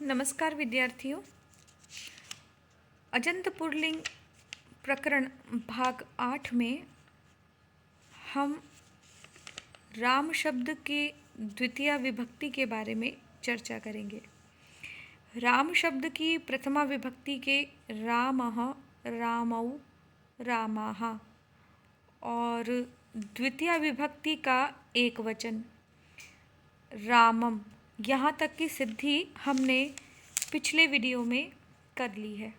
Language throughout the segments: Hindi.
नमस्कार विद्यार्थियों। अजंत पुल्लिंग प्रकरण भाग 8 में हम राम शब्द के द्वितीय विभक्ति के बारे में चर्चा करेंगे। राम शब्द की प्रथमा विभक्ति के रामः, रामौ, रामाः और द्वितीय विभक्ति का एक वचन रामम, यहाँ तक की सिद्धि हमने पिछले वीडियो में कर ली है।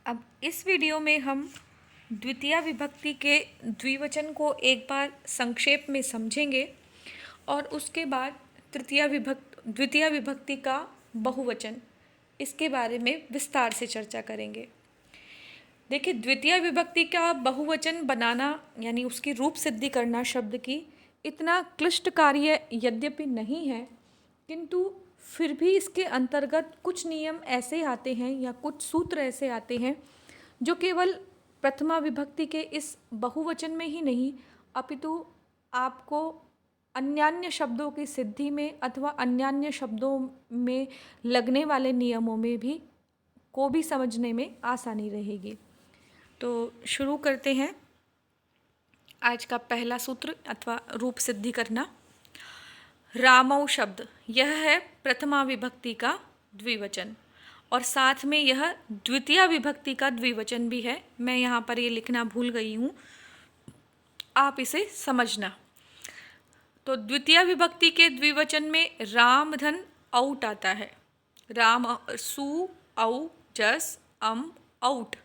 अब इस वीडियो में हम द्वितीय विभक्ति के द्विवचन को एक बार संक्षेप में समझेंगे और उसके बाद द्वितीय विभक्ति का बहुवचन, इसके बारे में विस्तार से चर्चा करेंगे। देखिए, द्वितीय विभक्ति का बहुवचन बनाना यानी उसकी रूप सिद्धि करना शब्द की इतना क्लिष्ट कार्य यद्यपि नहीं है, किंतु फिर भी इसके अंतर्गत कुछ नियम ऐसे आते हैं या कुछ सूत्र ऐसे आते हैं जो केवल प्रथमा विभक्ति के इस बहुवचन में ही नहीं अपितु आपको अन्यान्य शब्दों की सिद्धि में अथवा अन्यान्य शब्दों में लगने वाले नियमों में भी समझने में आसानी रहेगी। तो शुरू करते हैं आज का पहला सूत्र अथवा रूप सिद्धि करना। रामौ शब्द, यह है प्रथमा विभक्ति का द्विवचन और साथ में यह द्वितीय विभक्ति का द्विवचन भी है। मैं यहाँ पर ये लिखना भूल गई हूँ, आप इसे समझना। तो द्वितीय विभक्ति के द्विवचन में राम धन औट आता है। राम सु औ जस अम औट।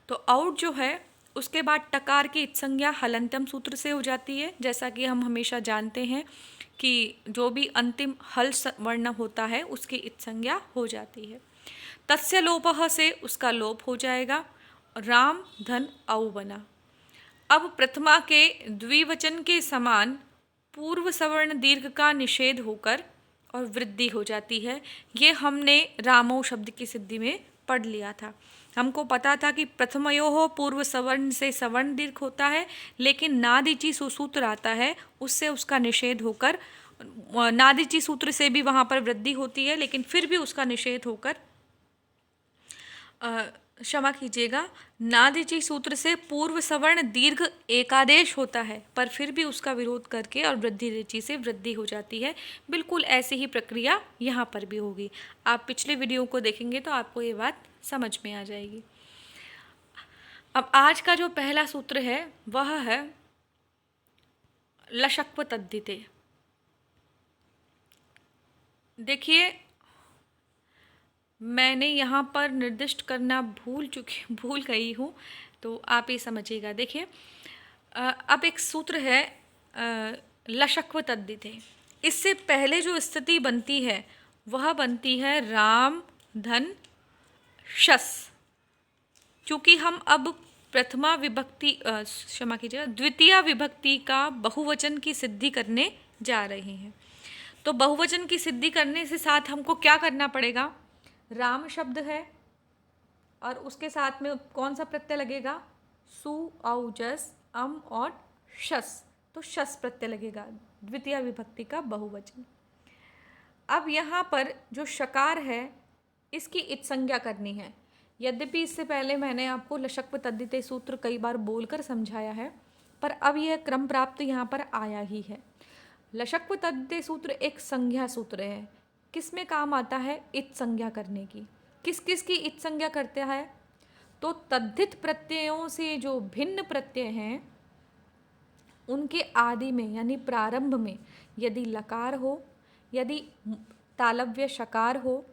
तो औट जो है उसके बाद टकार की इत्संज्ञा हलंतम सूत्र से हो जाती है। जैसा कि हम हमेशा जानते हैं कि जो भी अंतिम हल वर्ण होता है उसकी इत्संज्ञा हो जाती है। तस्य लोपः से उसका लोप हो जाएगा। राम धन औ बना। अब प्रथमा के द्विवचन के समान पूर्व सवर्ण दीर्घ का निषेध होकर और वृद्धि हो जाती है। ये हमने रामौ शब्द की सिद्धि में पढ़ लिया था। हमको पता था कि प्रथमयोः पूर्व सवर्ण से सवर्ण दीर्घ होता है, लेकिन नादिची सुसूत्र आता है, उससे उसका निषेध होकर नादिची सूत्र से भी वहाँ पर वृद्धि होती है, लेकिन फिर भी उसका निषेध होकर क्षमा कीजिएगा, नादिची सूत्र से पूर्व सवर्ण दीर्घ एकादेश होता है, पर फिर भी उसका विरोध करके और वृद्धि ऋचि से वृद्धि हो जाती है। बिल्कुल ऐसी ही प्रक्रिया यहाँ पर भी होगी। आप पिछले वीडियो को देखेंगे तो आपको ये बात समझ में आ जाएगी। अब आज का जो पहला सूत्र है वह है लशक्व तद्धिते। देखिए, मैंने यहाँ पर निर्दिष्ट करना भूल गई हूँ, तो आप ये समझिएगा। देखिए, अब एक सूत्र है लशक्व तद्धिते। इससे पहले जो स्थिति बनती है वह बनती है राम धन शस। चूँकि हम अब प्रथमा विभक्ति क्षमा कीजिएगा द्वितीय विभक्ति का बहुवचन की सिद्धि करने जा रहे हैं, तो बहुवचन की सिद्धि करने से साथ हमको क्या करना पड़ेगा? राम शब्द है और उसके साथ में कौन सा प्रत्यय लगेगा? सु औ जस अम और शस। तो शस प्रत्यय लगेगा, द्वितीय विभक्ति का बहुवचन। अब यहाँ पर जो शकार है इसकी इत्संज्ञा करनी है। यद्यपि इससे पहले मैंने आपको लशक्व तद्धिते सूत्र कई बार बोलकर समझाया है, पर अब यह क्रम प्राप्त यहाँ पर आया ही है। लशक्व तद्धिते सूत्र एक संज्ञा सूत्र है। किस में काम आता है? इत संज्ञा करने की। किस किस की इत संज्ञा करता है? तो तद्धित प्रत्ययों से जो भिन्न प्रत्यय हैं उनके आदि में यानी प्रारंभ में यदि लकार हो, यदि तालव्य शकार हो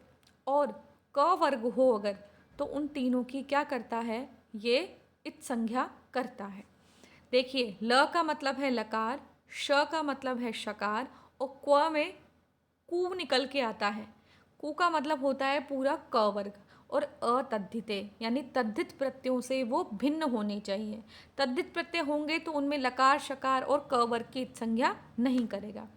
और क वर्ग हो अगर, तो उन तीनों की क्या करता है? ये इत संज्ञा करता है। देखिए, ल का मतलब है लकार, श का मतलब है शकार और क्व में कु निकल के आता है। कु का मतलब होता है पूरा क वर्ग और अतद्धिते यानी तद्धित प्रत्ययों से वो भिन्न होने चाहिए। तद्धित प्रत्यय होंगे तो उनमें लकार शकार और क वर्ग की संज्ञा नहीं करेगा।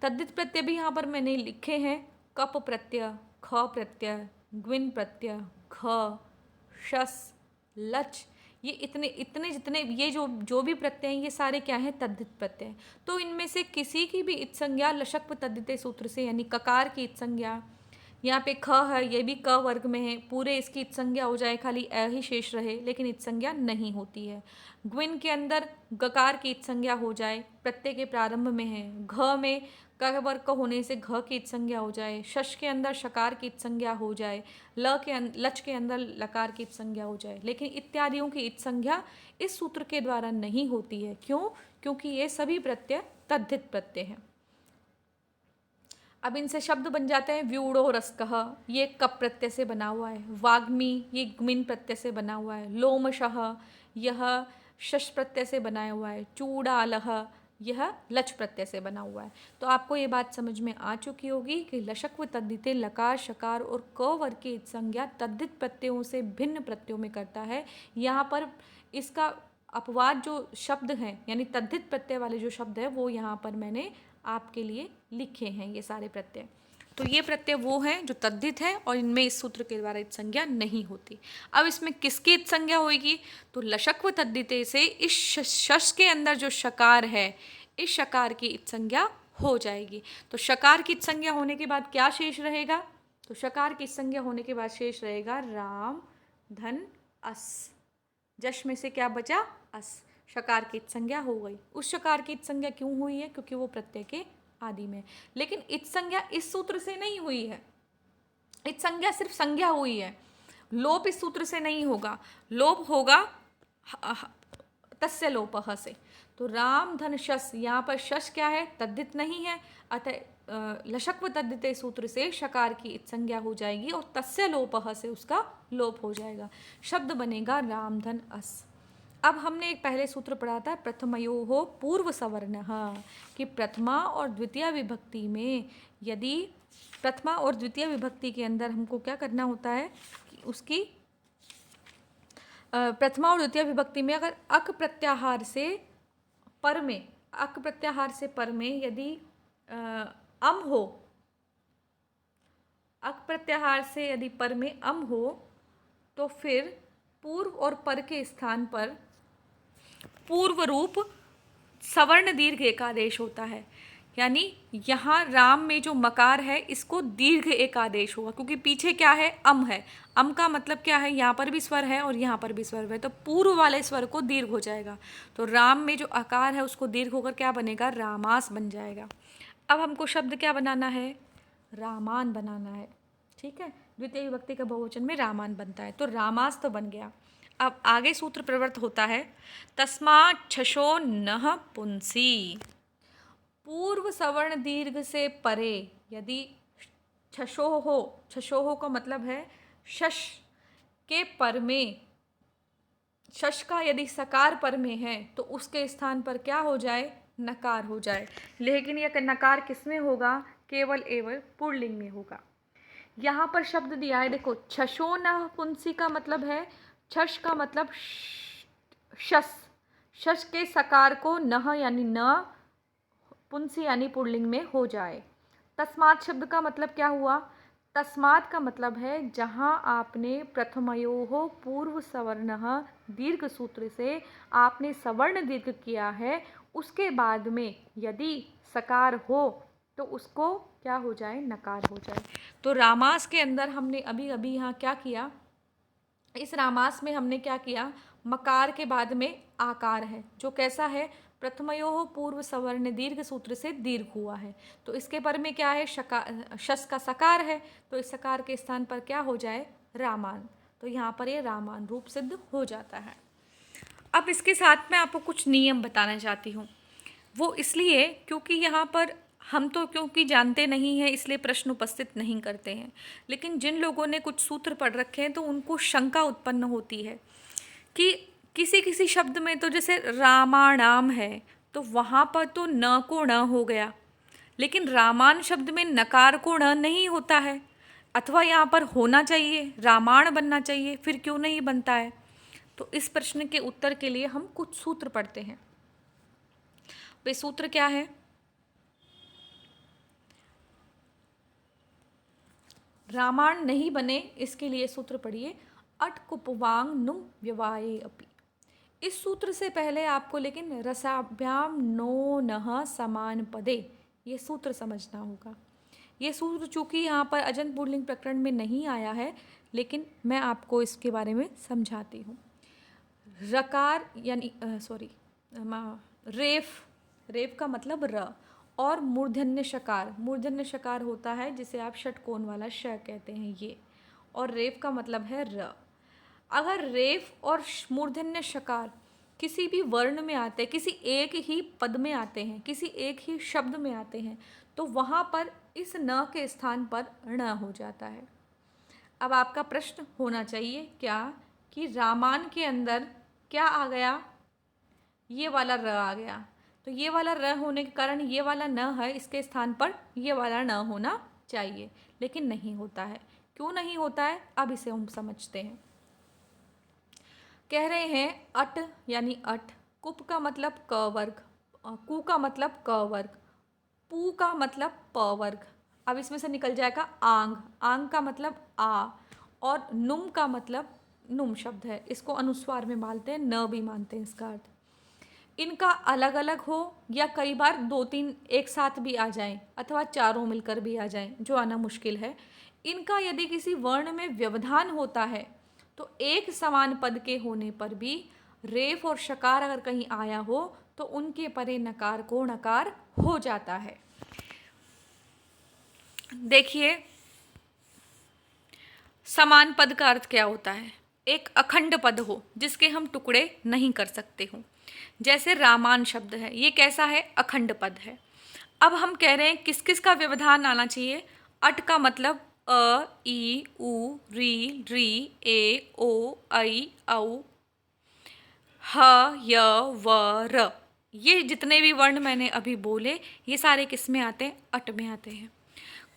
तद्धित प्रत्यय भी यहाँ पर मैंने लिखे हैं। कप प्रत्यय, ख प्रत्यय, ग्विन प्रत्यय, घ, शस, लच, ये इतने जितने ये जो भी प्रत्यय हैं ये सारे क्या हैं? तद्धित प्रत्यय। तो इनमें से किसी की भी इत्संज्ञा लशक्व तद्धिते सूत्र से यानी ककार की इत्संज्ञा यहाँ पे ख है, ये भी क वर्ग में है, पूरे इसकी इत संज्ञा हो जाए, खाली अ ही शेष रहे, लेकिन इत संज्ञा नहीं होती है। ग्विन के अंदर गकार की इत संज्ञा हो जाए, प्रत्यय के प्रारंभ में है। घ में क वर्ग का होने से घ की इत संज्ञा हो जाए। शश के अंदर शकार की इत संज्ञा हो जाए। लच के अंदर लकार की इत संज्ञा हो जाए, लेकिन इत्यादियों की इत संज्ञा इस सूत्र के द्वारा नहीं होती है। क्यों? क्योंकि ये सभी प्रत्यय तद्धित प्रत्यय हैं। अब इनसे शब्द बन जाते हैं। व्यूढ़ो रसकः, ये कप प्रत्यय से बना हुआ है। वाग्मी, ये ग्मिन प्रत्यय से बना हुआ है। लोमशः, यह शश प्रत्यय से बनाया हुआ है। चूड़ालः, यह लच प्रत्यय से बना हुआ है। तो आपको ये बात समझ में आ चुकी होगी कि लशक्व तद्धिते लकार शकार और क वर्ग की इत संज्ञा तद्धित प्रत्ययों से भिन्न प्रत्ययों में करता है। यहाँ पर इसका अपवाद जो शब्द हैं, यानी तद्धित प्रत्यय वाले जो शब्द है, वो यहाँ पर मैंने आपके लिए लिखे हैं ये सारे प्रत्यय। तो ये प्रत्यय वो हैं जो तद्धित है और इनमें इस सूत्र के द्वारा इत संज्ञा नहीं होती। अब इसमें किसकी इत संज्ञा होगी? तो लशक्व तद्धिते से इस शश के अंदर जो शकार है, इस शकार की इत संज्ञा हो जाएगी। तो शकार की इत संज्ञा होने के बाद क्या शेष रहेगा? तो शकार की इत संज्ञा होने के बाद शेष रहेगा राम धन अस। जश में से क्या बचा? अस। शकार की इत संज्ञा हो गई। उस शकार की इत संज्ञा क्यों हुई है? क्योंकि वो प्रत्यय के आदि में। लेकिन इत संज्ञा इस सूत्र से नहीं हुई है। इत संज्ञा सिर्फ संज्ञा हुई है। लोप इस सूत्र से नहीं होगा। लोप होगा तस्य लोपः से। तो राम धन शस, यहाँ पर शस क्या है? तद्धित नहीं है, अतः लशक्व तद्धिते सूत्र से शकार की इत संज्ञा हो जाएगी और तस्य लोपः से उसका लोप हो जाएगा। शब्द बनेगा राम धन अस। अब हमने एक पहले सूत्र पढ़ा था प्रथमयोः पूर्व सवर्णः, कि प्रथमा और द्वितीय विभक्ति में यदि प्रथमा और द्वितीय विभक्ति के अंदर हमको क्या करना होता है कि उसकी प्रथमा और द्वितीय विभक्ति में अगर अक प्रत्याहार से पर में, अक प्रत्याहार से पर में यदि अम हो, अक प्रत्याहार से यदि पर में अम हो, तो फिर पूर्व और पर के स्थान पर पूर्व रूप सवर्ण दीर्घ एकादेश होता है। यानी यहाँ राम में जो मकार है इसको दीर्घ एकादेश होगा, क्योंकि पीछे क्या है? अम है। अम का मतलब क्या है? यहाँ पर भी स्वर है और यहाँ पर भी स्वर है, तो पूर्व वाले स्वर को दीर्घ हो जाएगा। तो राम में जो आकार है उसको दीर्घ होकर क्या बनेगा? रामास बन जाएगा। अब हमको शब्द क्या बनाना है? रामान बनाना है। ठीक है, द्वितीय विभक्ति का बहुवचन में रामान बनता है, तो रामास तो बन गया। अब आगे सूत्र प्रवृत्त होता है तस्मात् छशो नः पुंसी। पूर्व सवर्ण दीर्घ से परे यदि छशोः हो, छशोः का मतलब है शश के पर में, शश का यदि सकार पर में है तो उसके स्थान पर क्या हो जाए? नकार हो जाए। लेकिन यह नकार किसमें होगा? केवल एवं पुल्लिंग में होगा। यहाँ पर शब्द दिया है, देखो, छशो न पुंसी का मतलब है, छश का मतलब शस, शश के सकार को नह यानी न, पुंसी यानी पुल्लिंग में हो जाए। तस्मात् शब्द का मतलब क्या हुआ? तस्मात् का मतलब है जहाँ आपने प्रथमयोः पूर्व सवर्णः दीर्घ सूत्र से आपने सवर्ण दीर्घ किया है, उसके बाद में यदि सकार हो तो उसको क्या हो जाए? नकार हो जाए। तो रामास के अंदर हमने अभी अभी यहाँ क्या किया? इस रामास में हमने क्या किया? मकार के बाद में आकार है जो कैसा है? प्रथमयोः पूर्व सवर्ण दीर्घ सूत्र से दीर्घ हुआ है, तो इसके पर में क्या है? शस का सकार है, तो इस सकार के स्थान पर क्या हो जाए? रामान। तो यहाँ पर ये रामान रूप सिद्ध हो जाता है। अब इसके साथ में आपको कुछ नियम बताना चाहती हूँ। वो इसलिए क्योंकि यहाँ पर हम तो क्योंकि जानते नहीं हैं इसलिए प्रश्न उपस्थित नहीं करते हैं, लेकिन जिन लोगों ने कुछ सूत्र पढ़ रखे हैं तो उनको शंका उत्पन्न होती है कि किसी किसी शब्द में तो जैसे रामाणाम है तो वहाँ पर तो न को न हो गया, लेकिन रामान शब्द में नकार को न नहीं होता है, अथवा यहाँ पर होना चाहिए, रामायण बनना चाहिए, फिर क्यों नहीं बनता है? तो इस प्रश्न के उत्तर के लिए हम कुछ सूत्र पढ़ते हैं। वे सूत्र क्या है? रामायण नहीं बने इसके लिए सूत्र पढ़िए, अट कुपवांग नुम व्यवाये अपि। इस सूत्र से पहले आपको लेकिन रसाभ्याम नो नः समान पदे, ये सूत्र समझना होगा। ये सूत्र चूँकि यहाँ पर अजंत पुल्लिंग प्रकरण में नहीं आया है, लेकिन मैं आपको इसके बारे में समझाती हूँ। रकार यानी रेफ का मतलब र, और मूर्धन्य शकार होता है जिसे आप षटकोण वाला श कहते हैं ये, और रेफ का मतलब है र। अगर रेफ और मूर्धन्य शकार किसी भी वर्ण में आते हैं, किसी एक ही पद में आते हैं, किसी एक ही शब्द में आते हैं, तो वहाँ पर इस न के स्थान पर ण हो जाता है। अब आपका प्रश्न होना चाहिए क्या कि रामान के अंदर क्या आ गया, ये वाला र आ गया, तो ये वाला र होने के कारण ये वाला न है, इसके स्थान पर ये वाला न होना चाहिए, लेकिन नहीं होता है। क्यों नहीं होता है, अब इसे हम समझते हैं। कह रहे हैं अट यानी अट, कुप का मतलब क वर्ग, कु का मतलब क वर्ग, पू का मतलब प वर्ग। अब इसमें से निकल जाएगा आंग, आंग का मतलब आ, और नुम का मतलब नुम शब्द है, इसको अनुस्वार में मानते हैं, न भी मानते हैं इसका अर्थ। इनका अलग अलग हो या कई बार 2-3 एक साथ भी आ जाएं, अथवा चारों मिलकर भी आ जाएं, जो आना मुश्किल है। इनका यदि किसी वर्ण में व्यवधान होता है तो एक समान पद के होने पर भी रेफ और शकार अगर कहीं आया हो तो उनके परे नकार को णकार हो जाता है। देखिए, समान पद का अर्थ क्या होता है? एक अखंड पद हो जिसके हम टुकड़े नहीं कर सकते हो, जैसे रामान शब्द है, ये कैसा है? अखंड पद है। अब हम कह रहे हैं किस किस का व्यवधान आना चाहिए? अट का मतलब अ, ई, उ, री, ए, ओ, ऐ, औ, ह, य, व, र। ये जितने भी वर्ण मैंने अभी बोले, ये सारे किस में आते हैं? अट में आते हैं।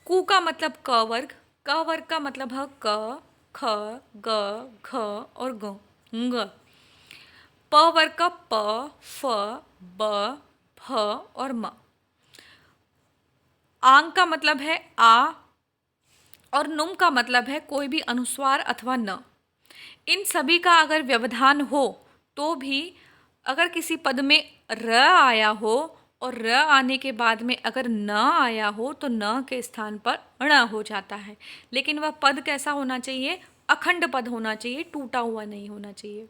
कु का मतलब क वर्ग, क वर्ग का मतलब है क, ख, ग, घ और ग। प वर्ग का प, फ, ब, भ और म। आंग का मतलब है आ, और नुम का मतलब है कोई भी अनुस्वार अथवा न। इन सभी का अगर व्यवधान हो तो भी अगर किसी पद में र आया हो और र आने के बाद में अगर न आया हो तो न के स्थान पर ण हो जाता है, लेकिन वह पद कैसा होना चाहिए? अखंड पद होना चाहिए, टूटा हुआ नहीं होना चाहिए।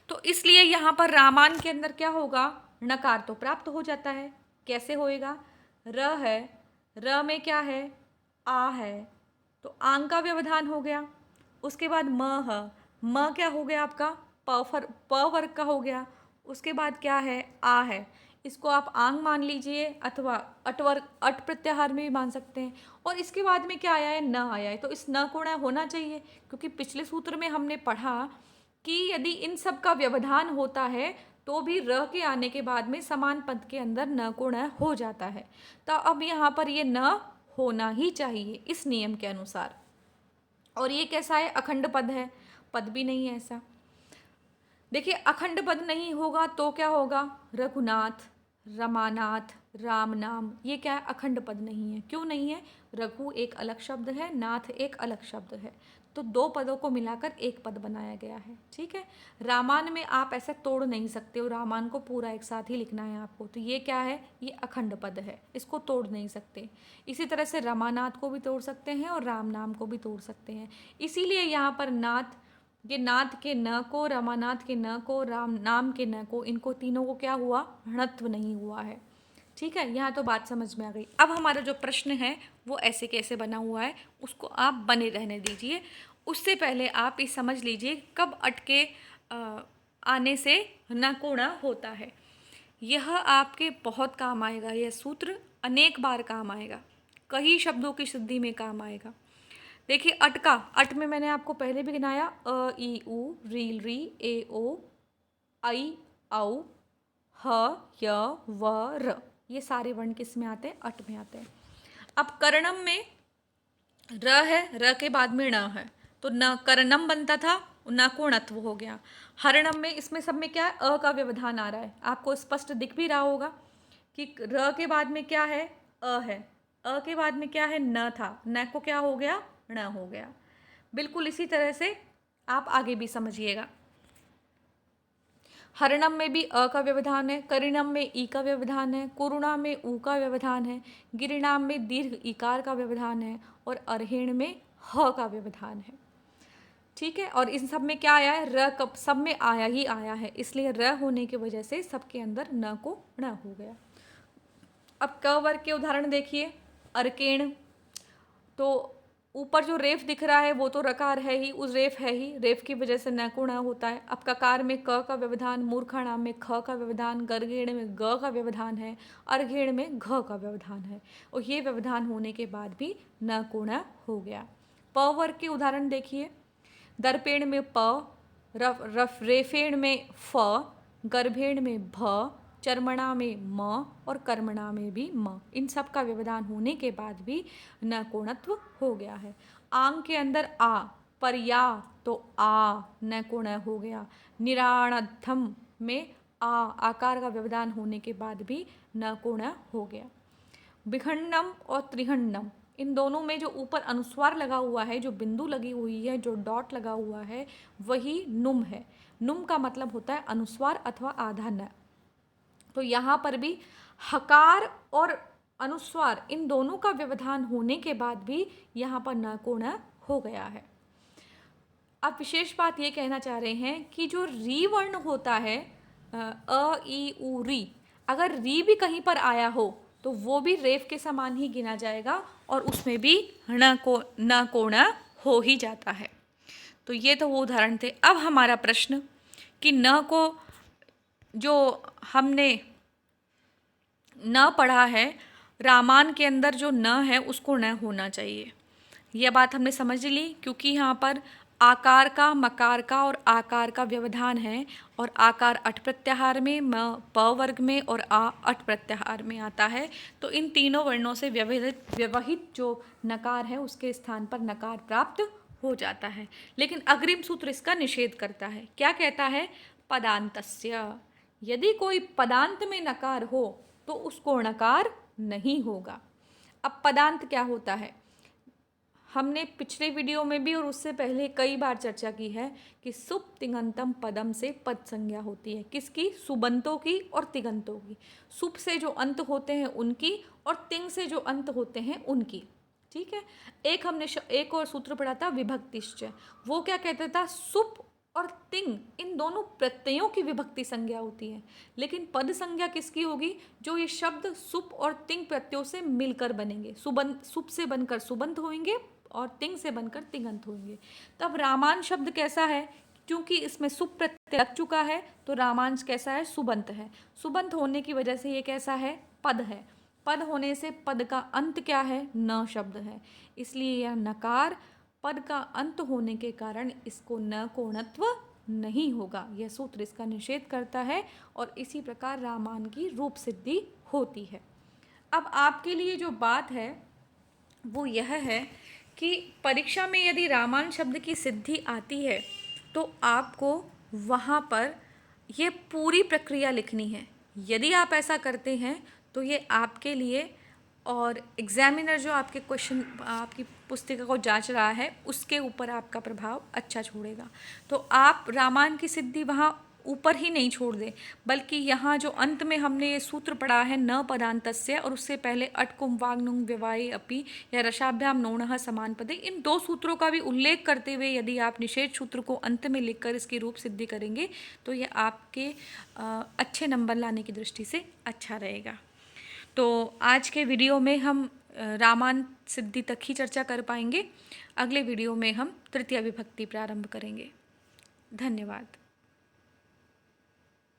तो इसलिए यहाँ पर रामान के अंदर क्या होगा? णकार तो प्राप्त हो जाता है। कैसे होएगा? र है, र में क्या है? आ है, तो आंग का व्यवधान हो गया। उसके बाद म है, म क्या हो गया आपका? प वर्ग का हो गया। उसके बाद क्या है? आ है, इसको आप आंग मान लीजिए अथवा अट वर्ग, अट प्रत्याहार में भी मान सकते हैं। और इसके बाद में क्या आया है? न आया है, तो इस न को ण होना चाहिए, क्योंकि पिछले सूत्र में हमने पढ़ा कि यदि इन सब का व्यवधान होता है तो भी र के आने के बाद में समान पद के अंदर न को ण हो जाता है। तो अब यहाँ पर ये न होना ही चाहिए इस नियम के अनुसार। और ये कैसा है? अखंड पद है, पद भी नहीं है ऐसा। देखिए, अखंड पद नहीं होगा तो क्या होगा? रघुनाथ, रमानाथ, राम नाम, ये क्या है? अखंड पद नहीं है। क्यों नहीं है? रघु एक अलग शब्द है, नाथ एक अलग शब्द है, तो दो पदों को मिलाकर एक पद बनाया गया है। ठीक है, रामान में आप ऐसा तोड़ नहीं सकते हो, रामान को पूरा एक साथ ही लिखना है आपको, तो ये क्या है? ये अखंड पद है, इसको तोड़ नहीं सकते। इसी तरह से रमानाथ को भी तोड़ सकते हैं और राम नाम को भी तोड़ सकते हैं। इसीलिए यहाँ पर नाथ, ये नाथ के न को, रमानाथ के न को, राम नाम के न को, इनको तीनों को क्या हुआ? णत्व नहीं हुआ है। ठीक है, यहाँ तो बात समझ में आ गई। अब हमारा जो प्रश्न है वो ऐसे कैसे बना हुआ है उसको आप बने रहने दीजिए। उससे पहले आप ये समझ लीजिए कब अटके आने से न को ण होता है। यह आपके बहुत काम आएगा, यह सूत्र अनेक बार काम आएगा, कई शब्दों की शुद्धि में काम आएगा। देखिए, अटका, अट में मैंने आपको पहले भी गिनाया अ, ई, उ, री, ए, ओ, ऐ, औ, ह, य, व, र, ये सारे वर्ण किस में आते हैं? अट में आते हैं। अब कर्णम में र है, र के बाद में ण है, तो न कर्णम बनता था, न को णत्व हो गया। हरणम में, इसमें सब में क्या है? अ का व्यवधान आ रहा है, आपको स्पष्ट दिख भी रहा होगा कि र के बाद में क्या है? अ है, अ के बाद में क्या है? न था, न को क्या हो गया? ण हो गया। बिल्कुल इसी तरह से आप आगे भी समझिएगा। हरणम में भी अ का व्यवधान है, करिणम में ई का व्यवधान है, कुरुणा में ऊ का व्यवधान है, गिरिणाम में दीर्घ इकार का व्यवधान है और अर्हेण में ह का व्यवधान है। ठीक है, और इन सब में क्या आया है, र कब सब में आया ही आया है, इसलिए र होने की वजह से सबके अंदर न को ण हो गया। अब क वर्ग के उदाहरण देखिए। अर्केण, तो ऊपर जो रेफ दिख रहा है वो तो रकार है ही, उस रेफ है ही, रेफ की वजह से न को ण होता है। अब ककार में क का व्यवधान, मूर्खाणाम में ख का व्यवधान, गर्गेण में ग का व्यवधान है, अर्घेण में घ का व्यवधान है, और ये व्यवधान होने के बाद भी न को ण हो गया। प वर्ग के उदाहरण देखिए। दर्पेण में प, रेफेण में फ, गर्भेण में भ, चर्मणा में म और कर्मणा में भी म। इन सब का व्यवधान होने के बाद भी न कोणत्व हो गया है। आंग के अंदर आ, पर या तो आ न कोण हो गया। निराणद्धम में आ, आकार का व्यवधान होने के बाद भी न कोण हो गया। विखंडम और त्रिखंडम, इन दोनों में जो ऊपर अनुस्वार लगा हुआ है, जो बिंदु लगी हुई है, जो डॉट लगा हुआ है, वही नुम है। नुम का मतलब होता है अनुस्वार अथवा आधा न। तो यहाँ पर भी हकार और अनुस्वार इन दोनों का व्यवधान होने के बाद भी यहाँ पर न को ण हो गया है। अब विशेष बात ये कहना चाह रहे हैं कि जो री वर्ण होता है, अ ई उ री, अगर री भी कहीं पर आया हो तो वो भी रेफ के समान ही गिना जाएगा और उसमें भी न को ण हो ही जाता है। तो ये तो वो उदाहरण थे। अब हमारा प्रश्न कि न को जो हमने न पढ़ा है, रामान के अंदर जो न है उसको न होना चाहिए, यह बात हमने समझ ली, क्योंकि यहाँ पर आकार का, मकार का और आकार का व्यवधान है, और आकार अट प्रत्याहार में, म प वर्ग में और आ अट प्रत्याहार में आता है। तो इन तीनों वर्णों से व्यवहित जो नकार है उसके स्थान पर नकार प्राप्त हो जाता है। लेकिन अग्रिम सूत्र इसका निषेध करता है। क्या कहता है? पदान्तस्य, यदि कोई पदांत में नकार हो तो उसको णकार नहीं होगा। अब पदांत क्या होता है? हमने पिछले वीडियो में भी और उससे पहले कई बार चर्चा की है कि सुप तिङंतम पदम से पद संज्ञा होती है। किसकी? सुबंतों की और तिङंतों की। सुप से जो अंत होते हैं उनकी, और तिङ से जो अंत होते हैं उनकी। ठीक है। एक और सूत्र पढ़ा था विभक्तिश्च, वो क्या कहता था? सुप और तिङ इन दोनों प्रत्ययों की विभक्ति संज्ञा होती है, लेकिन पद संज्ञा किसकी होगी? जो ये शब्द सुप और तिङ प्रत्ययों से मिलकर बनेंगे। सुप से बनकर सुबंत होंगे और तिङ से बनकर तिङंत होंगे। तब रामांश शब्द कैसा है? क्योंकि इसमें सुप प्रत्यय लग चुका है तो रामांश कैसा है? सुबंत है। सुबंत होने की वजह से ये कैसा है? पद है। पद होने से पद का अंत क्या है? न शब्द है, इसलिए यह नकार पद का अंत होने के कारण इसको न कोणत्व नहीं होगा। यह सूत्र इसका निषेध करता है और इसी प्रकार रामान की रूप सिद्धि होती है। अब आपके लिए जो बात है वो यह है कि परीक्षा में यदि रामान शब्द की सिद्धि आती है तो आपको वहाँ पर ये पूरी प्रक्रिया लिखनी है। यदि आप ऐसा करते हैं तो ये आपके लिए, और एग्जामिनर जो आपके क्वेश्चन, आपकी पुस्तिका को जांच रहा है, उसके ऊपर आपका प्रभाव अच्छा छोड़ेगा। तो आप रामान की सिद्धि वहाँ ऊपर ही नहीं छोड़ दें, बल्कि यहाँ जो अंत में हमने ये सूत्र पढ़ा है न पदान्तस्य, और उससे पहले अट कुम वाग नुंग व्यवाये अपि या रसाभ्याम नोणः समान पदे, इन दो सूत्रों का भी उल्लेख करते हुए यदि आप निषेध सूत्र को अंत में लिखकर इसकी रूप सिद्धि करेंगे तो ये आपके अच्छे नंबर लाने की दृष्टि से अच्छा रहेगा। तो आज के वीडियो में हम रामान सिद्धि तक ही चर्चा कर पाएंगे। अगले वीडियो में हम तृतीय विभक्ति प्रारंभ करेंगे। धन्यवाद।